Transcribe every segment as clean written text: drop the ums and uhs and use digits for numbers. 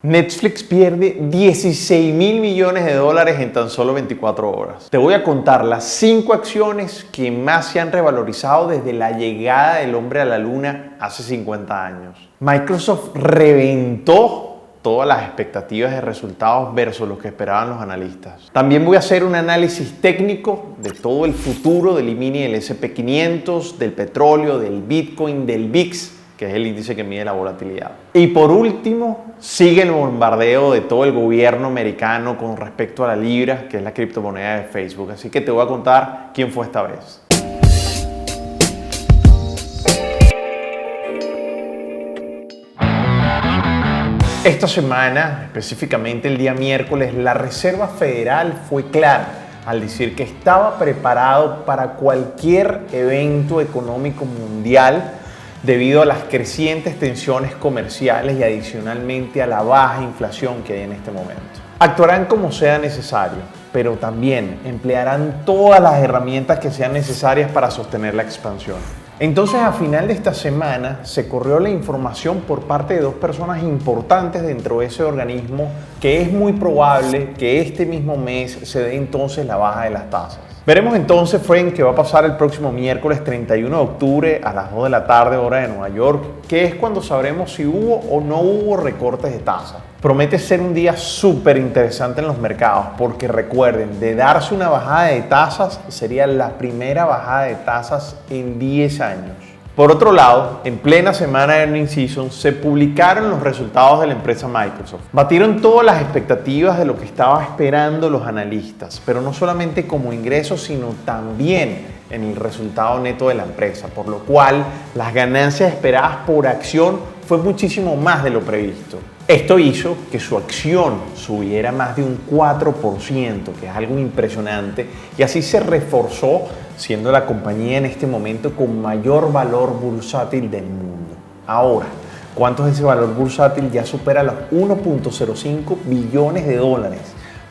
Netflix pierde 16.000 millones de dólares en tan solo 24 horas. Te voy a contar las 5 acciones que más se han revalorizado desde la llegada del hombre a la luna hace 50 años. Microsoft reventó todas las expectativas de resultados versus lo que esperaban los analistas. También voy a hacer un análisis técnico de todo el futuro del mini del S&P500, del petróleo, del Bitcoin, del VIX, que es el índice que mide la volatilidad. Y por último, sigue el bombardeo de todo el gobierno americano con respecto a la libra, que es la criptomoneda de Facebook. Así que te voy a contar quién fue esta vez. Esta semana, específicamente el día miércoles, la Reserva Federal fue clara al decir que estaba preparado para cualquier evento económico mundial debido a las crecientes tensiones comerciales y adicionalmente a la baja inflación que hay en este momento. Actuarán como sea necesario, pero también emplearán todas las herramientas que sean necesarias para sostener la expansión. Entonces, a final de esta semana se corrió la información por parte de 2 personas importantes dentro de ese organismo que es muy probable que este mismo mes se dé entonces la baja de las tasas. Veremos entonces, Frank, qué va a pasar el próximo miércoles 31 de octubre a las 2 de la tarde, hora de Nueva York, que es cuando sabremos si hubo o no hubo recortes de tasa. Promete ser un día súper interesante en los mercados, porque recuerden, de darse una bajada de tasas, sería la primera bajada de tasas en 10 años. Por otro lado, en plena semana de earnings season se publicaron los resultados de la empresa Microsoft. Batieron todas las expectativas de lo que estaban esperando los analistas, pero no solamente como ingresos, sino también en el resultado neto de la empresa, por lo cual las ganancias esperadas por acción fue muchísimo más de lo previsto. Esto hizo que su acción subiera más de un 4%, que es algo impresionante, y así se reforzó, siendo la compañía en este momento con mayor valor bursátil del mundo. Ahora, ¿cuánto es ese valor bursátil? Ya supera los 1.05 billones de dólares,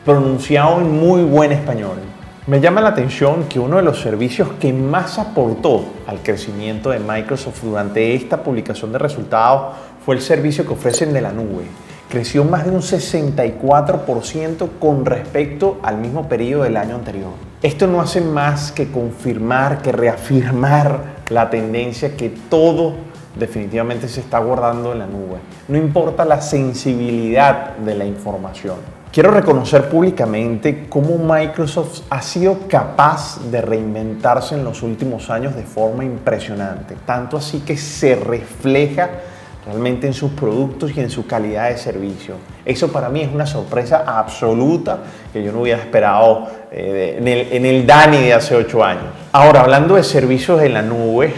pronunciado en muy buen español. Me llama la atención que uno de los servicios que más aportó al crecimiento de Microsoft durante esta publicación de resultados fue el servicio que ofrecen de la nube. Creció más de un 64% con respecto al mismo periodo del año anterior. Esto no hace más que confirmar, que reafirmar la tendencia que todo definitivamente se está guardando en la nube. No importa la sensibilidad de la información. Quiero reconocer públicamente cómo Microsoft ha sido capaz de reinventarse en los últimos años de forma impresionante, tanto así que se refleja realmente en sus productos y en su calidad de servicio. Eso para mí es una sorpresa absoluta que yo no hubiera esperado en el DANI de hace 8 años. Ahora, hablando de servicios en la nube,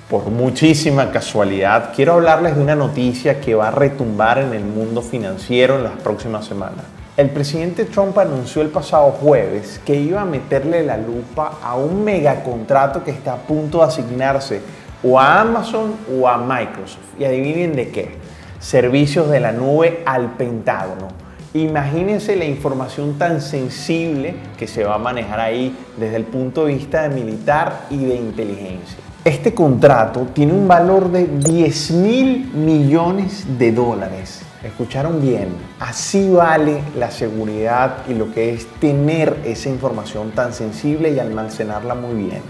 por muchísima casualidad, quiero hablarles de una noticia que va a retumbar en el mundo financiero en las próximas semanas. El presidente Trump anunció el pasado jueves que iba a meterle la lupa a un megacontrato que está a punto de asignarse o a Amazon o a Microsoft. Y adivinen de qué. Servicios de la nube al Pentágono. Imagínense la información tan sensible que se va a manejar ahí desde el punto de vista de militar y de inteligencia. Este contrato tiene un valor de 10.000 millones de dólares. Escucharon bien, así vale la seguridad y lo que es tener esa información tan sensible y almacenarla muy bien.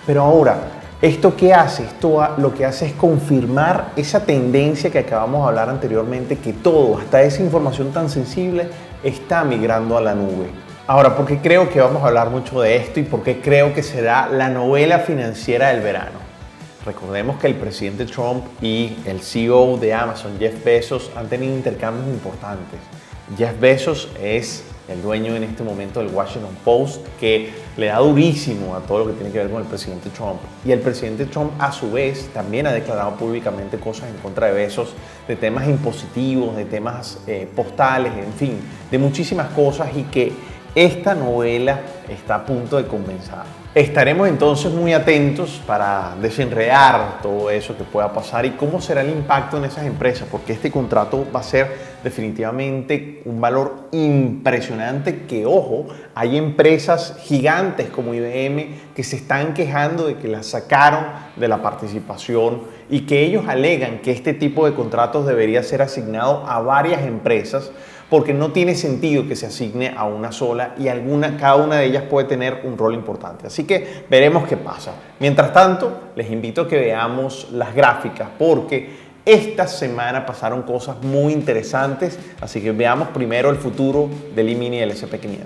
Pero ahora, ¿esto qué hace? Esto lo que hace es confirmar esa tendencia que acabamos de hablar anteriormente, que todo, hasta esa información tan sensible, está migrando a la nube. Ahora, ¿por qué creo que vamos a hablar mucho de esto y por qué creo que será la novela financiera del verano? Recordemos que el presidente Trump y el CEO de Amazon, Jeff Bezos, han tenido intercambios importantes. Jeff Bezos es el dueño en este momento del Washington Post, que le da durísimo a todo lo que tiene que ver con el presidente Trump. Y el presidente Trump, a su vez, también ha declarado públicamente cosas en contra de Bezos, de temas impositivos, de temas postales, en fin, de muchísimas cosas, y que esta novela está a punto de comenzar. Estaremos entonces muy atentos para desenredar todo eso que pueda pasar y cómo será el impacto en esas empresas, porque este contrato va a ser definitivamente un valor impresionante que, ojo, hay empresas gigantes como IBM que se están quejando de que la sacaron de la participación y que ellos alegan que este tipo de contratos debería ser asignado a varias empresas porque no tiene sentido que se asigne a una sola y cada una de ellas puede tener un rol importante. Así que veremos qué pasa. Mientras tanto, les invito a que veamos las gráficas porque esta semana pasaron cosas muy interesantes, así que veamos primero el futuro del E-mini y el SP500.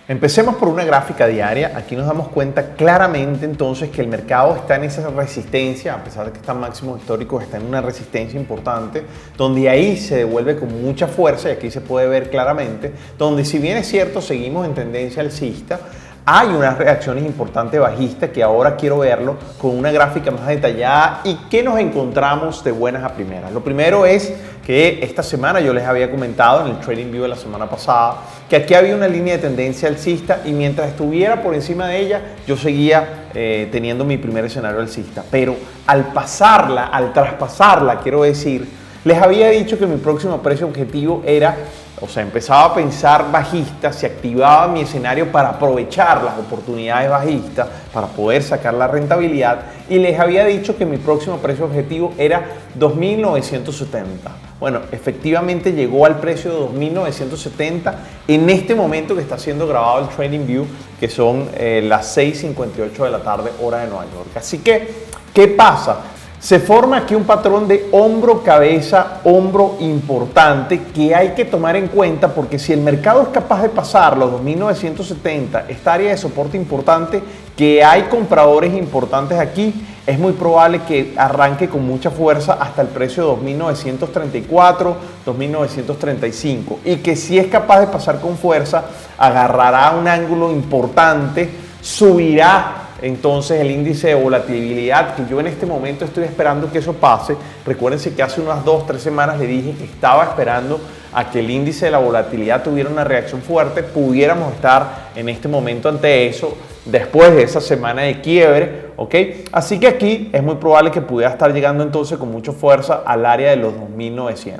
Empecemos por una gráfica diaria. Aquí nos damos cuenta claramente entonces que el mercado está en esa resistencia, a pesar de que están máximos históricos, está en una resistencia importante, donde ahí se devuelve con mucha fuerza, y aquí se puede ver claramente, donde si bien es cierto seguimos en tendencia alcista, hay unas reacciones importantes bajistas que ahora quiero verlo con una gráfica más detallada y qué nos encontramos de buenas a primeras. Lo primero es que esta semana yo les había comentado en el Trading View de la semana pasada que aquí había una línea de tendencia alcista y mientras estuviera por encima de ella yo seguía teniendo mi primer escenario alcista, pero al traspasarla, quiero decir, les había dicho que mi próximo precio objetivo era, o sea, empezaba a pensar bajista, se activaba mi escenario para aprovechar las oportunidades bajistas, para poder sacar la rentabilidad, y les había dicho que mi próximo precio objetivo era 2.970. Bueno, efectivamente llegó al precio de 2.970 en este momento que está siendo grabado el Trading View, que son las 6:58 de la tarde, hora de Nueva York. Así que, ¿qué pasa? Se forma aquí un patrón de hombro, cabeza, hombro importante que hay que tomar en cuenta porque si el mercado es capaz de pasar los 2.970, esta área de soporte importante, que hay compradores importantes aquí, es muy probable que arranque con mucha fuerza hasta el precio de 2.934, 2.935 y que si es capaz de pasar con fuerza, agarrará un ángulo importante, subirá entonces el índice de volatilidad, que yo en este momento estoy esperando que eso pase. Recuérdense que hace unas 2-3 semanas le dije que estaba esperando a que el índice de la volatilidad tuviera una reacción fuerte. Pudiéramos estar en este momento ante eso después de esa semana de quiebre, ¿ok? Así que aquí es muy probable que pudiera estar llegando entonces con mucha fuerza al área de los 2.900.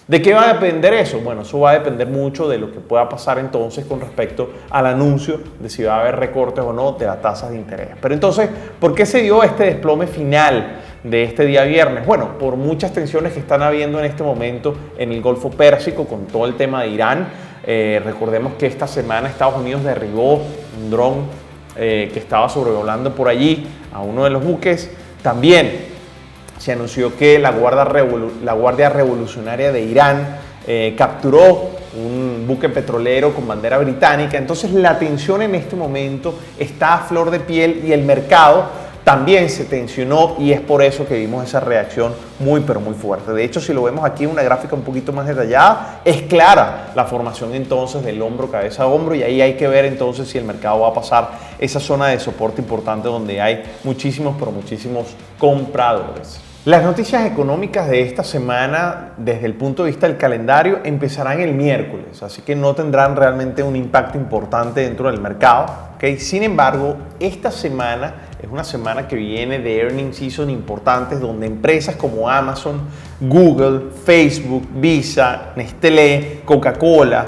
¿De qué va a depender eso? Bueno, eso va a depender mucho de lo que pueda pasar entonces con respecto al anuncio de si va a haber recortes o no de las tasas de interés. Pero entonces, ¿por qué se dio este desplome final de este día viernes? Bueno, por muchas tensiones que están habiendo en este momento en el Golfo Pérsico con todo el tema de Irán. Recordemos que esta semana Estados Unidos derribó un dron que estaba sobrevolando por allí a uno de los buques. También se anunció que la Guardia Revolucionaria de Irán capturó un buque petrolero con bandera británica. Entonces la tensión en este momento está a flor de piel y el mercado también se tensionó y es por eso que vimos esa reacción muy pero muy fuerte. De hecho, si lo vemos aquí en una gráfica un poquito más detallada, es clara la formación entonces del hombro, cabeza a hombro, y ahí hay que ver entonces si el mercado va a pasar esa zona de soporte importante donde hay muchísimos pero muchísimos compradores. Las noticias económicas de esta semana, desde el punto de vista del calendario, empezarán el miércoles, así que no tendrán realmente un impacto importante dentro del mercado, ¿okay? Sin embargo, esta semana es una semana que viene de earnings season importantes donde empresas como Amazon, Google, Facebook, Visa, Nestlé, Coca-Cola,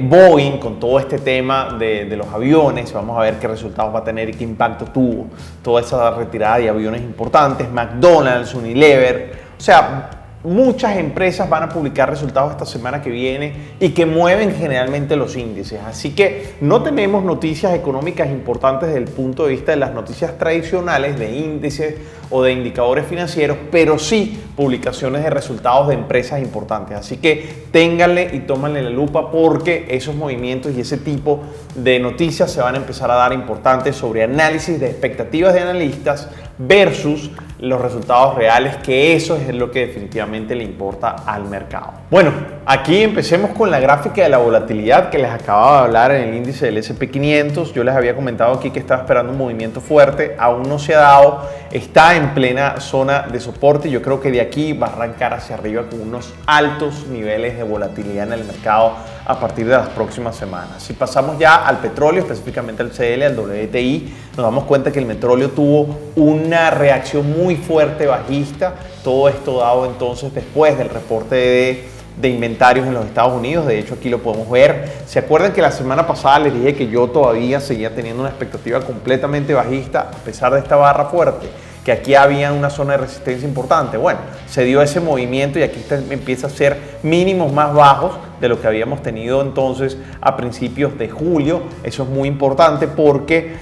Boeing, con todo este tema de los aviones, vamos a ver qué resultados va a tener y qué impacto tuvo toda esa retirada de aviones importantes, McDonald's, Unilever, o sea, muchas empresas van a publicar resultados esta semana que viene y que mueven generalmente los índices. Así que no tenemos noticias económicas importantes desde el punto de vista de las noticias tradicionales de índices o de indicadores financieros, pero sí publicaciones de resultados de empresas importantes. Así que ténganle y tómanle la lupa porque esos movimientos y ese tipo de noticias se van a empezar a dar importantes sobre análisis de expectativas de analistas versus los resultados reales, que eso es lo que definitivamente le importa al mercado. Bueno, aquí empecemos con la gráfica de la volatilidad que les acababa de hablar en el índice del S&P 500. Yo les había comentado aquí que estaba esperando un movimiento fuerte, aún no se ha dado, está en plena zona de soporte y yo creo que de aquí va a arrancar hacia arriba con unos altos niveles de volatilidad en el mercado a partir de las próximas semanas. Si pasamos ya al petróleo, específicamente al CL, al WTI, nos damos cuenta que el petróleo tuvo una reacción muy fuerte bajista, todo esto dado entonces después del reporte de inventarios en los Estados Unidos. De hecho, aquí lo podemos ver. ¿Se acuerdan que la semana pasada les dije que yo todavía seguía teniendo una expectativa completamente bajista a pesar de esta barra fuerte? Que aquí había una zona de resistencia importante. Bueno, se dio ese movimiento y aquí empieza a ser mínimos más bajos de lo que habíamos tenido entonces a principios de julio. Eso es muy importante porque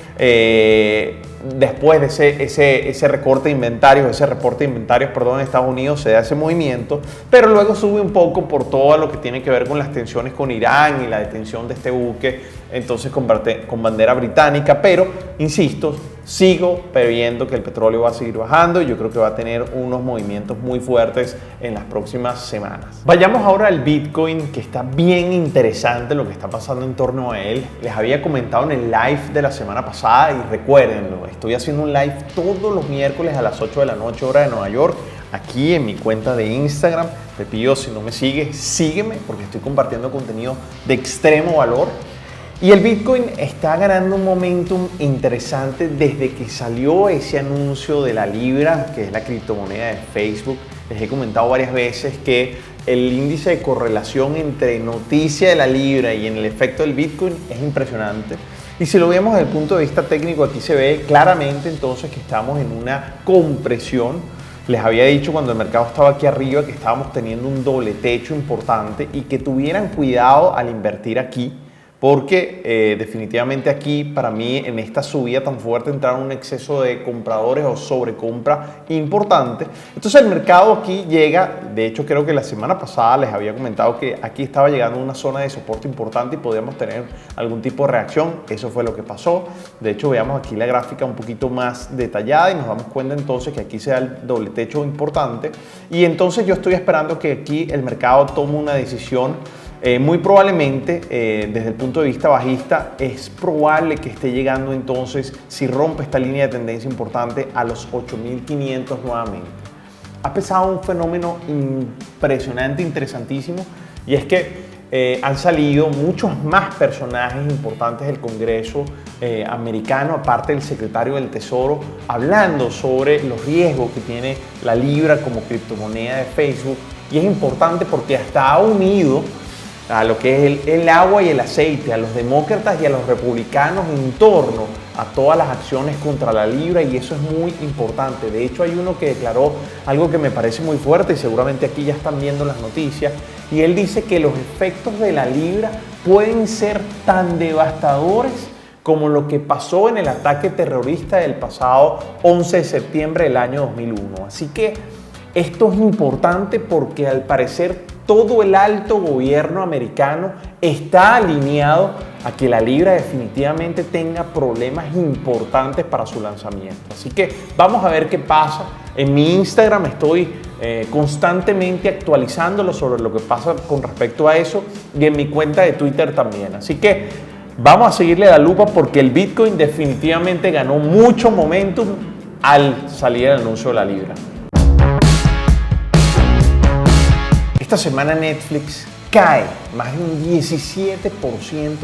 después de ese recorte de inventarios, ese reporte de inventarios, perdón, en Estados Unidos se da ese movimiento, pero luego sube un poco por todo lo que tiene que ver con las tensiones con Irán y la detención de este buque entonces con bandera británica, pero insisto, sigo previendo que el petróleo va a seguir bajando y yo creo que va a tener unos movimientos muy fuertes en las próximas semanas. Vayamos ahora al Bitcoin, que está bien interesante lo que está pasando en torno a él. Les había comentado en el live de la semana pasada y recuérdenlo, estoy haciendo un live todos los miércoles a las 8 de la noche hora de Nueva York, aquí en mi cuenta de Instagram. Te pido, si no me sigues, sígueme porque estoy compartiendo contenido de extremo valor. Y el Bitcoin está ganando un momentum interesante desde que salió ese anuncio de la Libra, que es la criptomoneda de Facebook. Les he comentado varias veces que el índice de correlación entre noticia de la Libra y en el efecto del Bitcoin es impresionante. Y si lo vemos desde el punto de vista técnico, aquí se ve claramente entonces que estamos en una compresión. Les había dicho cuando el mercado estaba aquí arriba que estábamos teniendo un doble techo importante y que tuvieran cuidado al invertir aquí, porque definitivamente aquí para mí en esta subida tan fuerte entraron un exceso de compradores o sobrecompra importante. Entonces el mercado aquí llega, de hecho creo que la semana pasada les había comentado que aquí estaba llegando a una zona de soporte importante y podíamos tener algún tipo de reacción. Eso fue lo que pasó. De hecho veamos aquí la gráfica un poquito más detallada y nos damos cuenta entonces que aquí se da el doble techo importante y entonces yo estoy esperando que aquí el mercado tome una decisión. Muy probablemente, desde el punto de vista bajista, es probable que esté llegando entonces, si rompe esta línea de tendencia importante, a los 8.500 nuevamente. Ha pesado un fenómeno impresionante, interesantísimo, y es que han salido muchos más personajes importantes del Congreso americano, aparte del secretario del Tesoro, hablando sobre los riesgos que tiene la Libra como criptomoneda de Facebook. Y es importante porque hasta ha unido a lo que es el agua y el aceite, a los demócratas y a los republicanos en torno a todas las acciones contra la Libra, y eso es muy importante. De hecho, hay uno que declaró algo que me parece muy fuerte y seguramente aquí ya están viendo las noticias, y él dice que los efectos de la Libra pueden ser tan devastadores como lo que pasó en el ataque terrorista del pasado 11 de septiembre del año 2001. Así que esto es importante porque al parecer todo el alto gobierno americano está alineado a que la Libra definitivamente tenga problemas importantes para su lanzamiento. Así que vamos a ver qué pasa. En mi Instagram estoy constantemente actualizándolo sobre lo que pasa con respecto a eso y en mi cuenta de Twitter también. Así que vamos a seguirle la lupa porque el Bitcoin definitivamente ganó mucho momentum al salir el anuncio de la Libra. Esta semana Netflix cae más de un 17%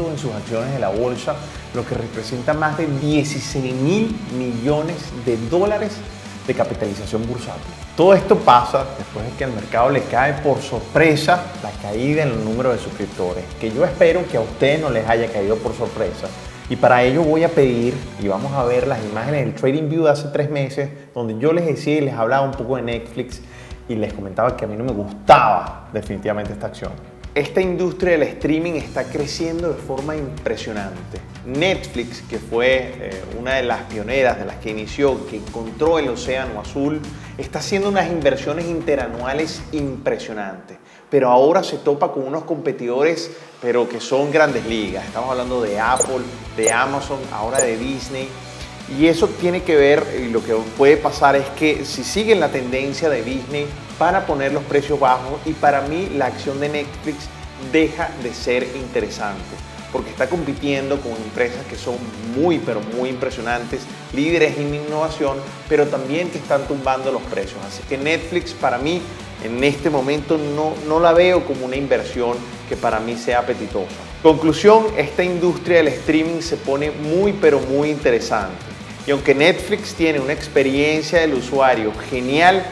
en sus acciones de la bolsa, lo que representa más de 16.000 millones de dólares de capitalización bursátil. Todo esto pasa después de que al mercado le cae por sorpresa la caída en el número de suscriptores, que yo espero que a ustedes no les haya caído por sorpresa. Y para ello voy a pedir, y vamos a ver las imágenes del TradingView de hace 3 meses, donde yo les decía y les hablaba un poco de Netflix y les comentaba que a mí no me gustaba definitivamente esta acción. Esta industria del streaming está creciendo de forma impresionante. Netflix, que fue una de las pioneras, de las que inició, que encontró el océano azul, está haciendo unas inversiones interanuales impresionantes. Pero ahora se topa con unos competidores, pero que son grandes ligas. Estamos hablando de Apple, de Amazon, ahora de Disney. Y eso tiene que ver, y lo que puede pasar es que si siguen la tendencia de Disney, para poner los precios bajos y para mí la acción de Netflix deja de ser interesante porque está compitiendo con empresas que son muy pero muy impresionantes, líderes en innovación, pero también que están tumbando los precios. Así que Netflix para mí en este momento no la veo como una inversión que para mí sea apetitosa. Conclusión, esta industria del streaming se pone muy pero muy interesante. Y aunque Netflix tiene una experiencia del usuario genial,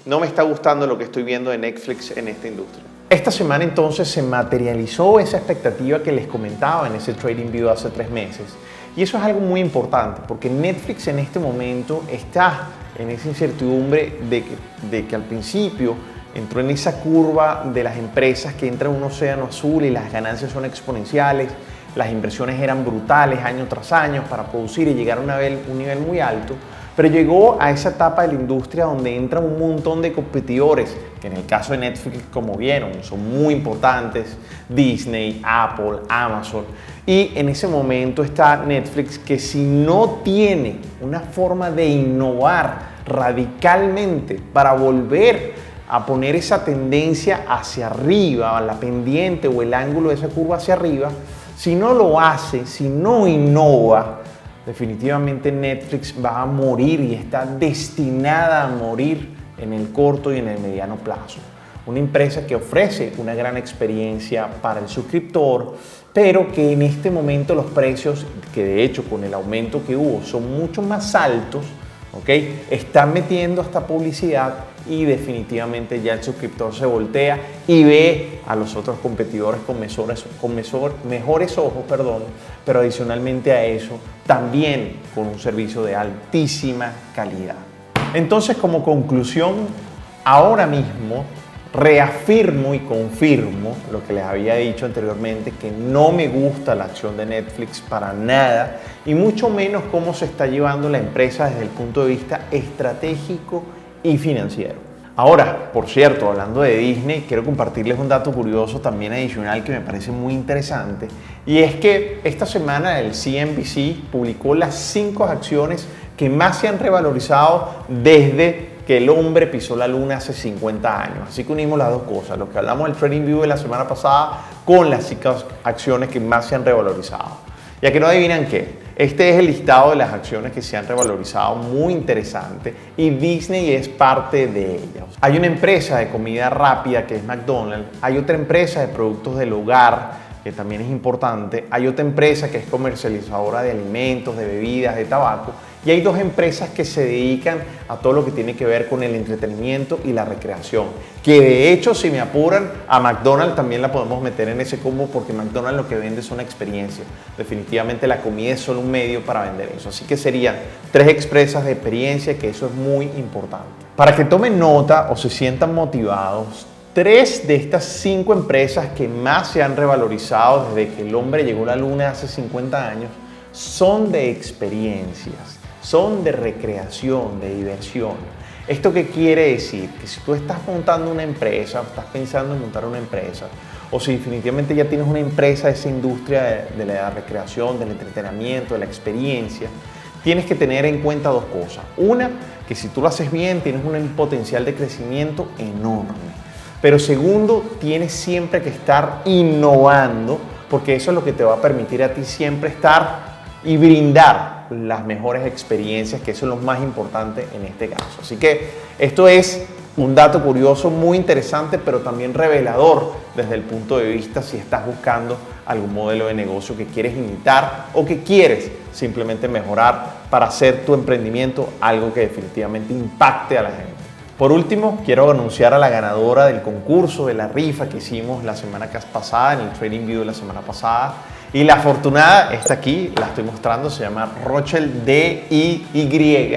no me está gustando lo que estoy viendo de Netflix en esta industria. Esta semana entonces se materializó esa expectativa que les comentaba en ese TradingView hace 3 meses. Y eso es algo muy importante porque Netflix en este momento está en esa incertidumbre de que al principio entró en esa curva de las empresas que entra en un océano azul y las ganancias son exponenciales, las inversiones eran brutales año tras año para producir y llegar a un nivel muy alto, pero llegó a esa etapa de la industria donde entran un montón de competidores, que en el caso de Netflix, como vieron, son muy importantes, Disney, Apple, Amazon, y en ese momento está Netflix que si no tiene una forma de innovar radicalmente para volver a poner esa tendencia hacia arriba, la pendiente o el ángulo de esa curva hacia arriba, si no lo hace, si no innova, definitivamente Netflix va a morir y está destinada a morir en el corto y en el mediano plazo. Una empresa que ofrece una gran experiencia para el suscriptor, pero que en este momento los precios, que de hecho con el aumento que hubo son mucho más altos, ¿okay? Están metiendo esta publicidad y definitivamente ya el suscriptor se voltea y ve a los otros competidores con mejores ojos, pero adicionalmente a eso también con un servicio de altísima calidad. Entonces, como conclusión, ahora mismo reafirmo y confirmo lo que les había dicho anteriormente, que no me gusta la acción de Netflix para nada y mucho menos cómo se está llevando la empresa desde el punto de vista estratégico y financiero. Ahora, por cierto, hablando de Disney, quiero compartirles un dato curioso también adicional que me parece muy interesante, y es que esta semana el CNBC publicó las 5 acciones que más se han revalorizado desde que el hombre pisó la luna hace 50 años. Así que unimos las dos cosas, lo que hablamos del TradingView de la semana pasada con las 5 acciones que más se han revalorizado. Ya que no adivinan qué, este es el listado de las acciones que se han revalorizado, muy interesante, y Disney es parte de ellas. Hay una empresa de comida rápida que es McDonald's, hay otra empresa de productos del hogar que también es importante, hay otra empresa que es comercializadora de alimentos, de bebidas, de tabaco, y hay 2 empresas que se dedican a todo lo que tiene que ver con el entretenimiento y la recreación, que de hecho, si me apuran, a McDonald's también la podemos meter en ese combo porque McDonald's lo que vende son experiencias. Definitivamente la comida es solo un medio para vender eso, así que serían 3 empresas de experiencia, que eso es muy importante. Para que tomen nota o se sientan motivados, 3 de estas 5 empresas que más se han revalorizado desde que el hombre llegó a la luna hace 50 años son de experiencias, son de recreación, de diversión. ¿Esto qué quiere decir? Que si tú estás montando una empresa, o estás pensando en montar una empresa, o si definitivamente ya tienes una empresa de esa industria de la recreación, del entretenimiento, de la experiencia, tienes que tener en cuenta 2 cosas. Una, que si tú lo haces bien, tienes un potencial de crecimiento enorme. Pero segundo, tienes siempre que estar innovando, porque eso es lo que te va a permitir a ti siempre estar y brindar las mejores experiencias, que eso es lo más importante en este caso. Así que esto es un dato curioso, muy interesante, pero también revelador desde el punto de vista si estás buscando algún modelo de negocio que quieres imitar o que quieres simplemente mejorar para hacer tu emprendimiento algo que definitivamente impacte a la gente. Por último, quiero anunciar a la ganadora del concurso, de la rifa que hicimos la semana pasada, en el TradingView de la semana pasada. Y la afortunada está aquí, la estoy mostrando, se llama Rochel DIY,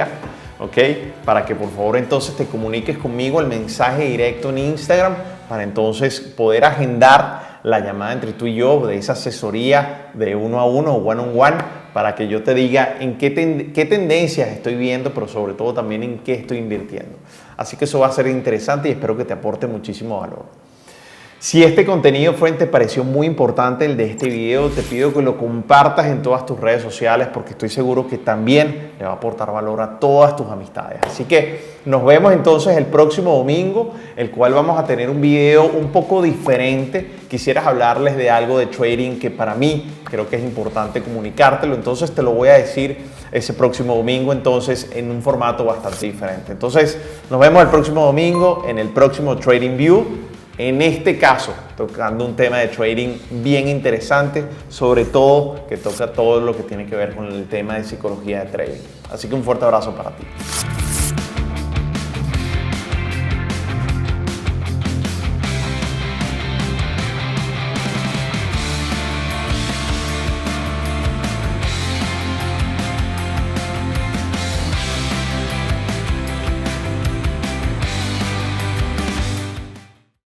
¿ok? Para que por favor entonces te comuniques conmigo el mensaje directo en Instagram para entonces poder agendar la llamada entre tú y yo de esa asesoría de 1 a 1 o one on one para que yo te diga en qué tendencias estoy viendo, pero sobre todo también en qué estoy invirtiendo. Así que eso va a ser interesante y espero que te aporte muchísimo valor. Si este contenido te pareció muy importante el de este video, te pido que lo compartas en todas tus redes sociales porque estoy seguro que también le va a aportar valor a todas tus amistades. Así que nos vemos entonces el próximo domingo, el cual vamos a tener un video un poco diferente. Quisieras hablarles de algo de trading que para mí creo que es importante comunicártelo, entonces te lo voy a decir ese próximo domingo, entonces en un formato bastante diferente. Entonces nos vemos el próximo domingo en el próximo Trading View. En este caso, tocando un tema de trading bien interesante, sobre todo que toca todo lo que tiene que ver con el tema de psicología de trading. Así que un fuerte abrazo para ti.